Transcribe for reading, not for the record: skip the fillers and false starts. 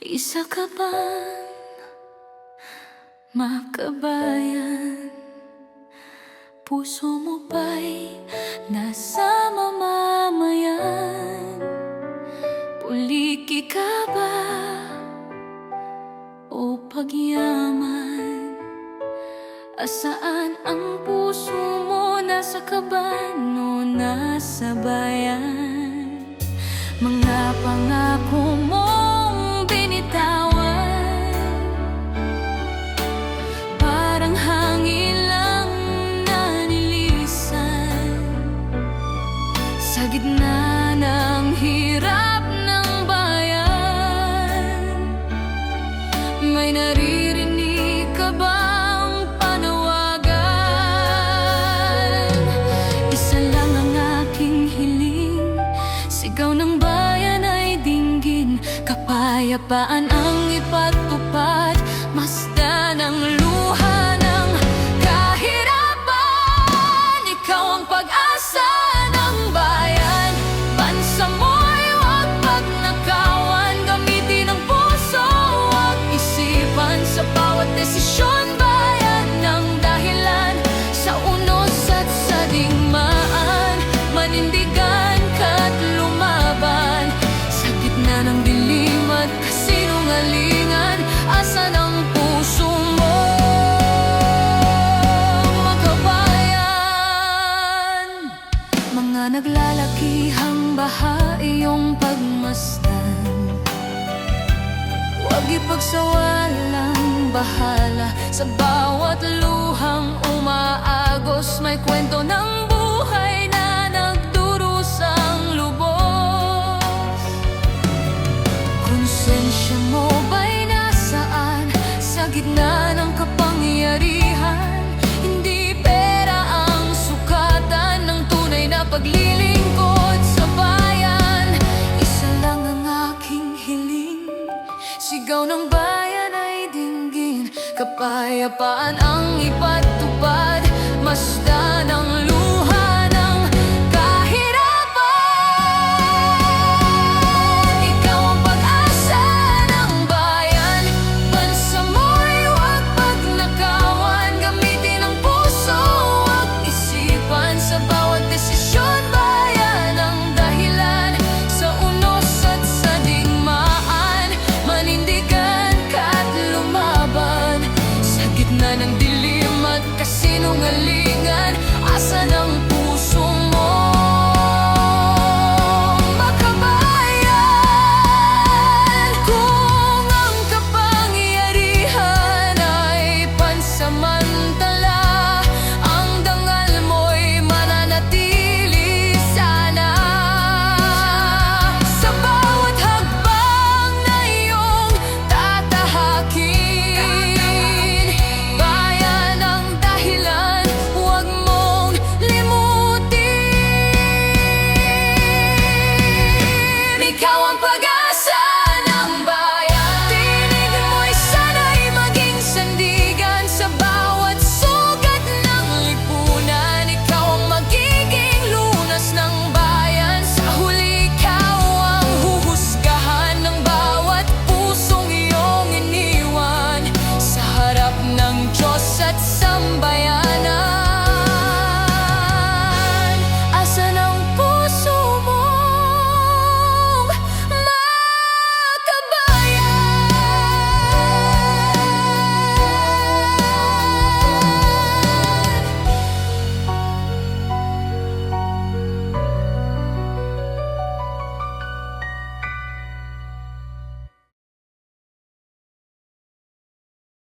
Isa ka bang makabayan? Puso mo ba'y nasa mamamayan? Puliki ka ba o pagyaman? Asaan ang puso mo? Nasa kaban o nasa bayan? Mga pangako mong binitawan, parang hangin lang na nilisan. Sa gitna ng hirap ng bayan, may naririnig ka bang panawagan? Isa lang ang aking hiling, sigaw ng bayan ay dinggin. Kapayapaan ang ipatupad, masdan ang luha ng kahirapan. Ikaw ang pag-asa ng bayan, bansa mo'y huwag pagnakawan. Gamitin ang puso, huwag isipan, sa bawat desisyon bayan ng dahilan. Sa unos at sa digmaan, manindigan ka't lumaban. Sa gitna ng dilim at kasinungalingan, asan ang puso mo, makabayan? Mga naglalakihang baha iyong pagmasdan, huwag ipagsawalang bahala. Sa bawat luhang umaagos, may kwento ng buhay na nagdurusang lubos. Konsensya mo ba'y nasaan? Sa gitna ng kapangyarihan, hindi pera ang sukatan ng tunay na paglilingkod sa bayan. Isa lang ang aking hiling, sigaw ng bayan ay dinggin. Kapayapaan ang ipatupad, masdan